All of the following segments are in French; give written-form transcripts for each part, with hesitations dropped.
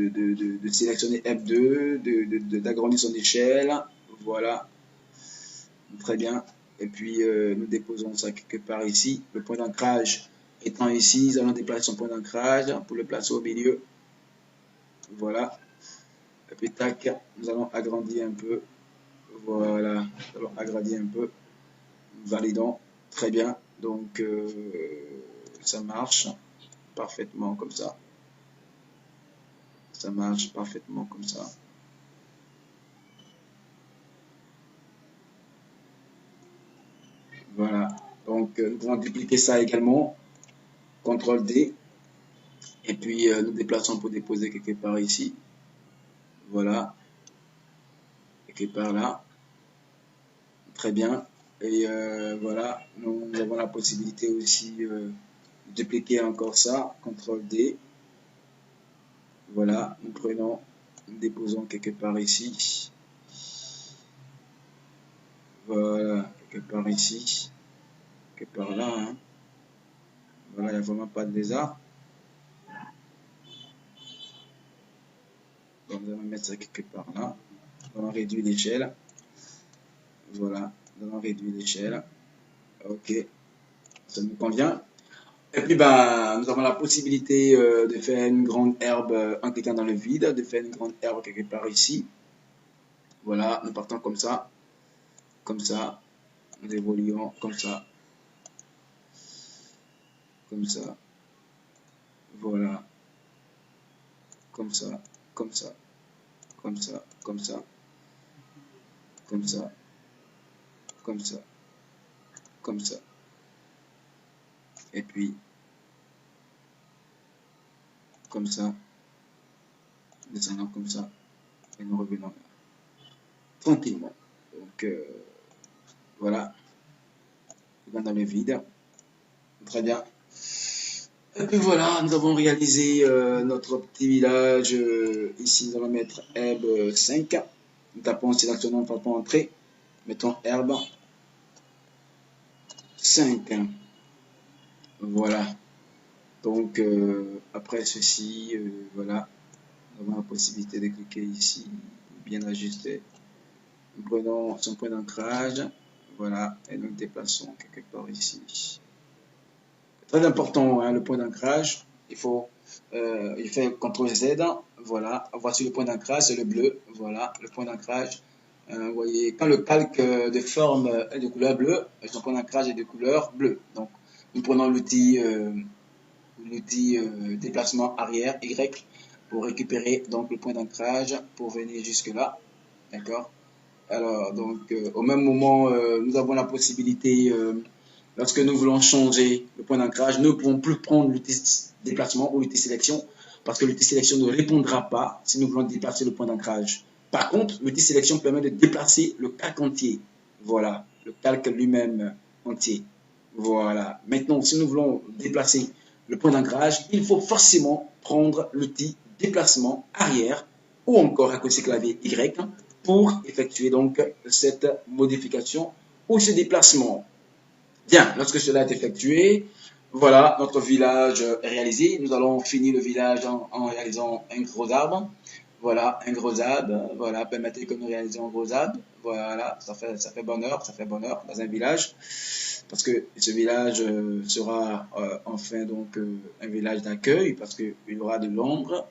de sélectionner F2, d'agrandir son échelle. Voilà, très bien. Et puis nous déposons ça quelque part ici. Le point d'ancrage étant ici, nous allons déplacer son point d'ancrage pour le placer au milieu. Voilà. Et puis tac, nous allons agrandir un peu. Voilà, nous allons agrandir un peu. Validons. Très bien. Donc ça marche parfaitement comme ça. Ça marche parfaitement comme ça. Voilà. Donc nous pouvons dupliquer ça également. CTRL D. Et puis nous déplaçons pour déposer quelque part ici. Voilà. Quelque part là. Très bien. Et voilà. Nous avons la possibilité aussi de dupliquer encore ça. CTRL D. Voilà. Nous prenons, nous déposons quelque part ici. Voilà. Quelque part ici. Quelque part là. Hein. Voilà. Il n'y a vraiment pas de lézard. Donc, nous allons mettre ça quelque part là. Nous allons réduire l'échelle. Voilà. Nous allons réduire l'échelle. Ok. Ça nous convient. Et puis, bah, nous avons la possibilité de faire une grande herbe en cliquant dans le vide, de faire une grande herbe quelque part ici. Voilà, nous partons comme ça, nous évoluons comme ça, voilà, comme ça, comme ça, comme ça, comme ça, comme ça, comme ça, comme ça, et puis comme ça, descendons comme ça, et nous revenons tranquillement. Donc voilà, dans le vide, très bien. Et puis voilà, nous avons réalisé notre petit village. Ici, nous allons mettre herbe 5. Nous tapons, sélectionnons, nous tapons entrée. Mettons herbe 5. Voilà. Donc, après ceci, voilà, nous avons la possibilité de cliquer ici, bien ajuster. Nous prenons son point d'ancrage. Voilà, et nous le déplaçons quelque part ici. Très important, hein, le point d'ancrage. Il fait CTRL Z. Voilà, voici le point d'ancrage, c'est le bleu. Voilà, le point d'ancrage. Vous voyez, quand le calque de forme est de couleur bleue, son point d'ancrage est de couleur bleue. Donc, nous prenons l'outil déplacement arrière Y pour récupérer donc le point d'ancrage pour venir jusque là. D'accord. Alors, donc, au même moment, nous avons la possibilité. Lorsque nous voulons changer le point d'ancrage, nous ne pouvons plus prendre l'outil déplacement ou l'outil sélection parce que l'outil sélection ne répondra pas si nous voulons déplacer le point d'ancrage. Par contre, l'outil sélection permet de déplacer le calque entier. Voilà, le calque lui-même entier. Voilà. Maintenant, si nous voulons déplacer le point d'ancrage, il faut forcément prendre l'outil déplacement arrière ou encore à côté clavier Y pour effectuer donc cette modification ou ce déplacement. Bien, lorsque cela est effectué, voilà, notre village est réalisé. Nous allons finir le village en réalisant un gros arbre. Voilà, un gros arbre. Voilà, permettez que nous réalisions un gros arbre. Voilà, ça fait bonheur dans un village. Parce que ce village sera enfin donc un village d'accueil parce qu'il y aura de l'ombre.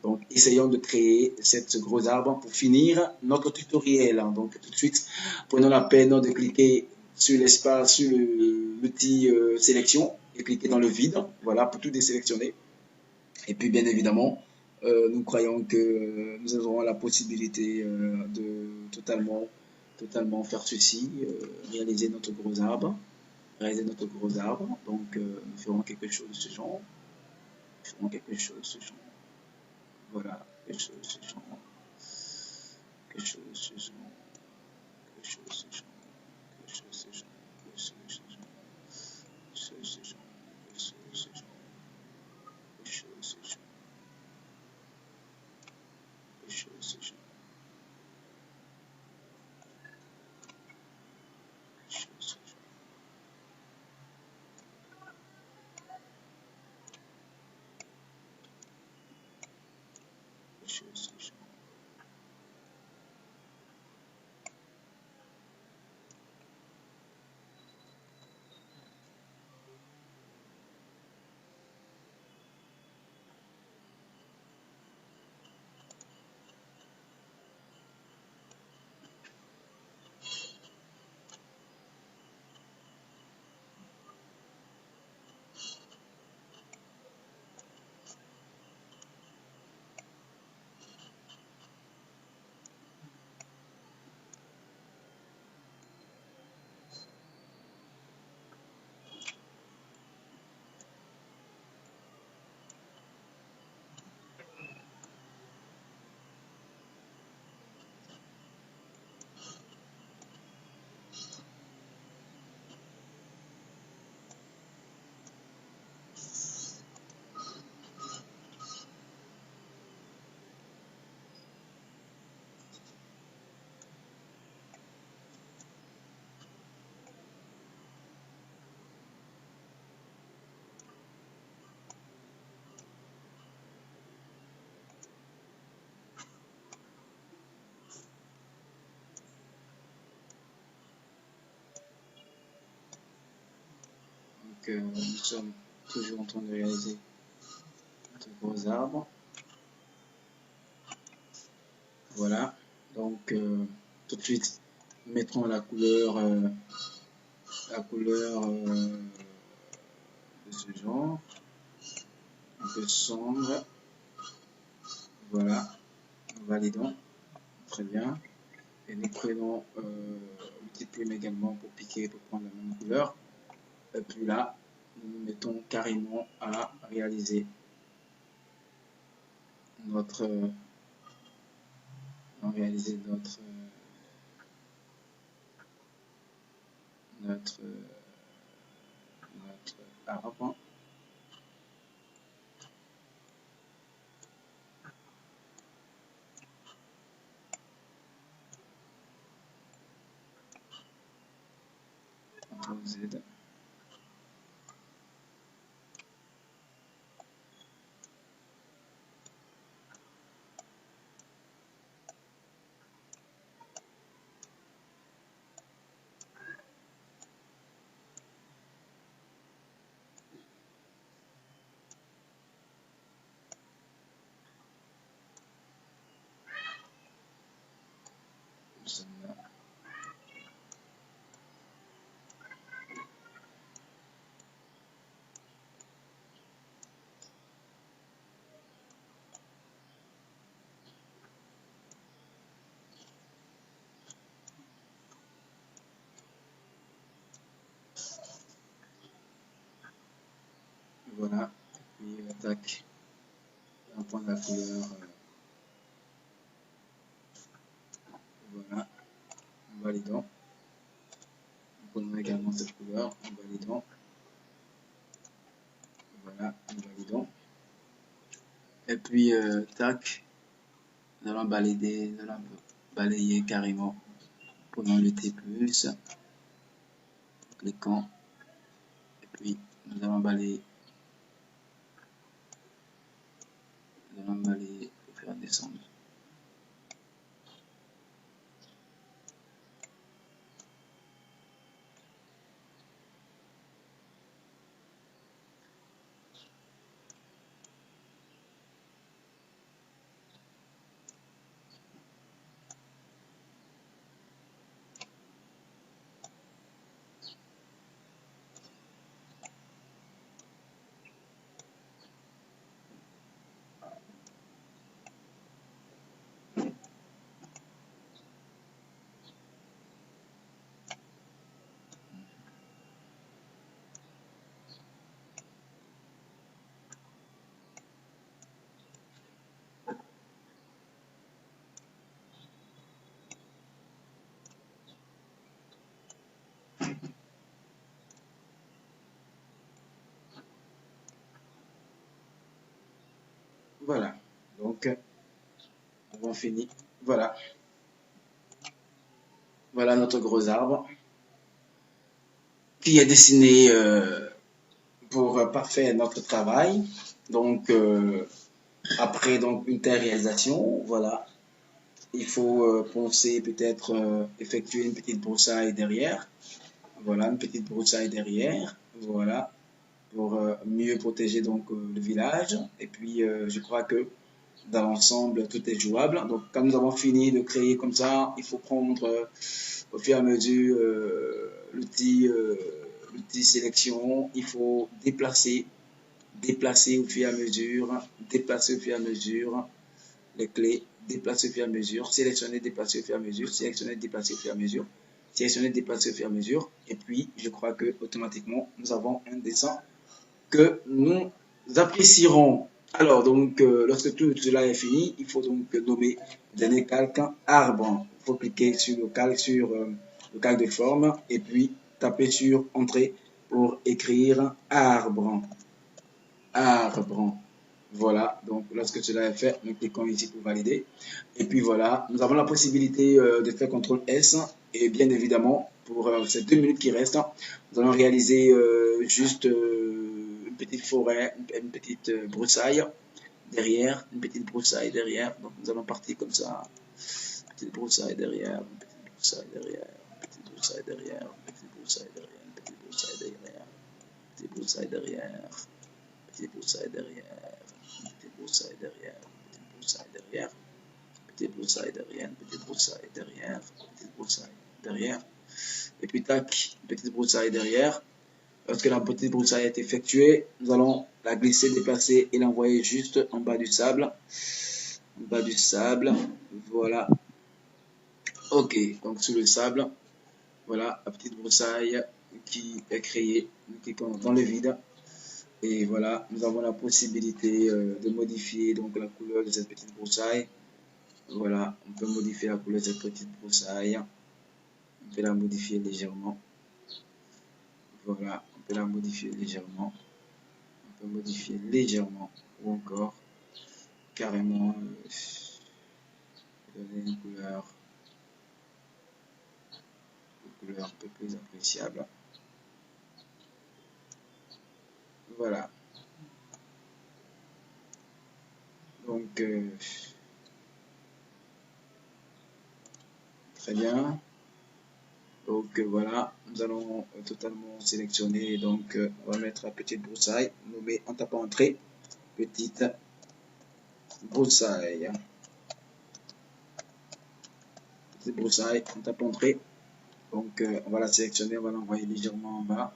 Donc, essayons de créer ce gros arbre pour finir notre tutoriel. Donc, tout de suite, prenons la peine de cliquer sur l'espace, sur l'outil sélection et cliquer dans le vide. Voilà, pour tout désélectionner. Et puis, bien évidemment, nous croyons que nous aurons la possibilité de totalement faire ceci, réaliser notre gros arbre. Donc, nous ferons quelque chose de ce genre. Voilà, quelque chose de ce genre. Nous sommes toujours en train de réaliser notre gros arbre. Voilà, donc tout de suite nous mettrons la couleur de ce genre, un peu sombre. Voilà, nous validons, très bien, et nous prenons une petite plume également pour piquer, pour prendre la même couleur. Et puis là, nous nous mettons carrément à réaliser notre arbre. Z. Voilà, et puis tac, on prend la couleur, voilà, en validant. Nous prenons également cette couleur en validant. Voilà, en validant. Et puis tac, nous allons balayer carrément. Prenons le T+, cliquons, et puis nous allons balayer pour faire descendre. Voilà, donc nous avons fini. Voilà. Voilà notre gros arbre qui est dessiné pour parfaire notre travail. Donc Après donc une telle réalisation, voilà, il faut penser peut-être effectuer une petite broussaille derrière. Voilà, une petite broussaille derrière. Voilà, pour mieux protéger donc le village. Et puis je crois que dans l'ensemble tout est jouable. Donc quand nous avons fini de créer comme ça, il faut prendre au fur et à mesure l'outil sélection. Il faut déplacer au fur et à mesure, déplacer au fur et à mesure les clés, déplacer au fur et à mesure, sélectionner, déplacer au fur et à mesure, sélectionner, déplacer au fur et à mesure, sélectionner, déplacer au fur et à mesure. Et puis je crois que automatiquement nous avons un dessin que nous apprécierons. Alors, donc, lorsque tout cela est fini, il faut donc nommer le dernier calque arbre. Il faut cliquer sur le calque de forme et puis taper sur Entrée pour écrire arbre. Arbre. Voilà, donc lorsque cela est fait, nous cliquons ici pour valider. Et puis voilà, nous avons la possibilité de faire CTRL S. Et bien évidemment, pour ces 2 minutes qui restent, nous allons réaliser juste une petite forêt, une petite broussaille derrière, une petite broussaille derrière. Donc nous allons partir comme ça. Petite broussaille derrière, une petite broussaille derrière, une petite broussaille derrière, une petite broussaille derrière, une petite broussaille derrière, une petite broussaille derrière, petite broussaille derrière, petite broussaille derrière, petite broussaille derrière, petite broussaille derrière, petite broussaille derrière, petite broussaille derrière, et puis tac, petite broussaille derrière. Lorsque la petite broussaille est effectuée, nous allons la glisser, déplacer et l'envoyer juste en bas du sable. En bas du sable, voilà. Ok, donc sur le sable, voilà la petite broussaille qui est créée. Nous cliquons dans le vide. Et voilà, nous avons la possibilité de modifier donc la couleur de cette petite broussaille. Voilà, on peut modifier la couleur de cette petite broussaille. On peut la modifier légèrement. Voilà, on peut la modifier légèrement. On peut modifier légèrement ou encore carrément donner une couleur un peu plus appréciable. Voilà. Donc, très bien. Donc voilà, nous allons totalement sélectionner. Donc on va mettre la petite broussaille, nommer en tapant entrée, petite broussaille. Petite broussaille, en tapant entrée. Donc on va la sélectionner, on va l'envoyer légèrement en bas.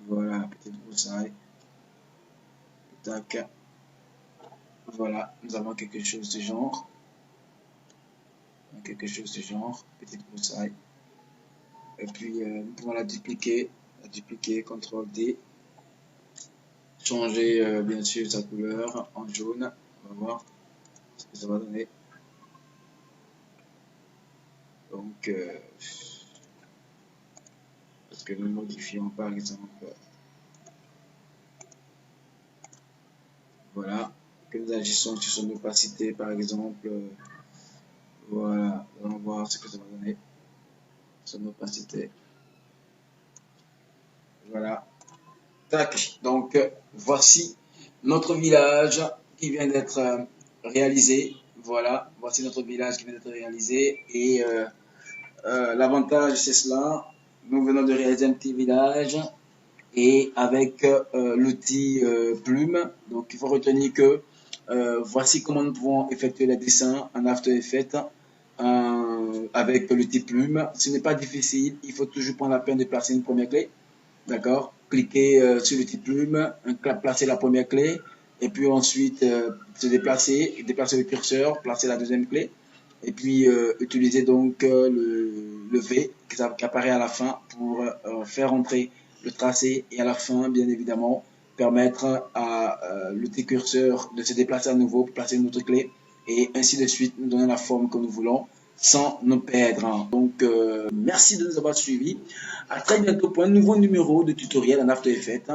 Voilà, petite broussaille. Tac. Voilà, nous avons quelque chose de genre. Quelque chose de genre, petite broussaille. Et puis nous pouvons la dupliquer, CTRL D. Changer bien sûr sa couleur en jaune. On va voir ce que ça va donner. Donc, parce que nous modifions par exemple, voilà, que nous agissons sur son opacité par exemple, voilà, on va voir ce que ça va donner, son opacité, voilà, tac, donc voici notre village qui vient d'être réalisé, voilà, voici notre village qui vient d'être réalisé, et l'avantage c'est cela, nous venons de réaliser un petit village, et avec l'outil plume. Donc il faut retenir que voici comment nous pouvons effectuer les dessins en After Effects avec l'outil plume. Ce n'est pas difficile, il faut toujours prendre la peine de placer une première clé. D'accord? Cliquez sur l'outil plume, placer la première clé, et puis ensuite se déplacer le curseur, placer la deuxième clé, et puis utiliser donc le V qui apparaît à la fin pour faire entrer le tracé et à la fin, bien évidemment, permettre à l'outil curseur de se déplacer à nouveau pour placer une autre clé et ainsi de suite, nous donner la forme que nous voulons sans nous perdre. Donc, merci de nous avoir suivis. À très bientôt pour un nouveau numéro de tutoriel en After Effects.